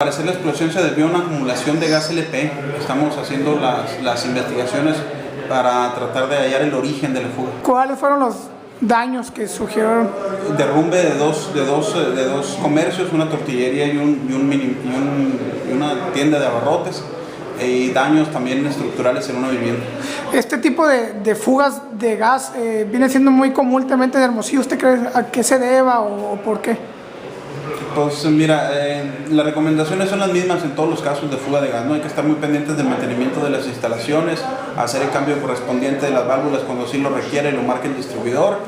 Al parecer la explosión se debió a una acumulación de gas LP. Estamos haciendo las investigaciones para tratar de hallar el origen de la fuga. ¿Cuáles fueron los daños que surgieron? Derrumbe de dos comercios, una tortillería y una tienda de abarrotes, y daños también estructurales en una vivienda. Este tipo de fugas de gas viene siendo muy comúnmente en Hermosillo. ¿Usted cree a qué se deba o por qué? Pues mira, las recomendaciones son las mismas en todos los casos de fuga de gas, ¿no? Hay que estar muy pendientes del mantenimiento de las instalaciones, hacer el cambio correspondiente de las válvulas cuando sí lo requiere y lo marque el distribuidor.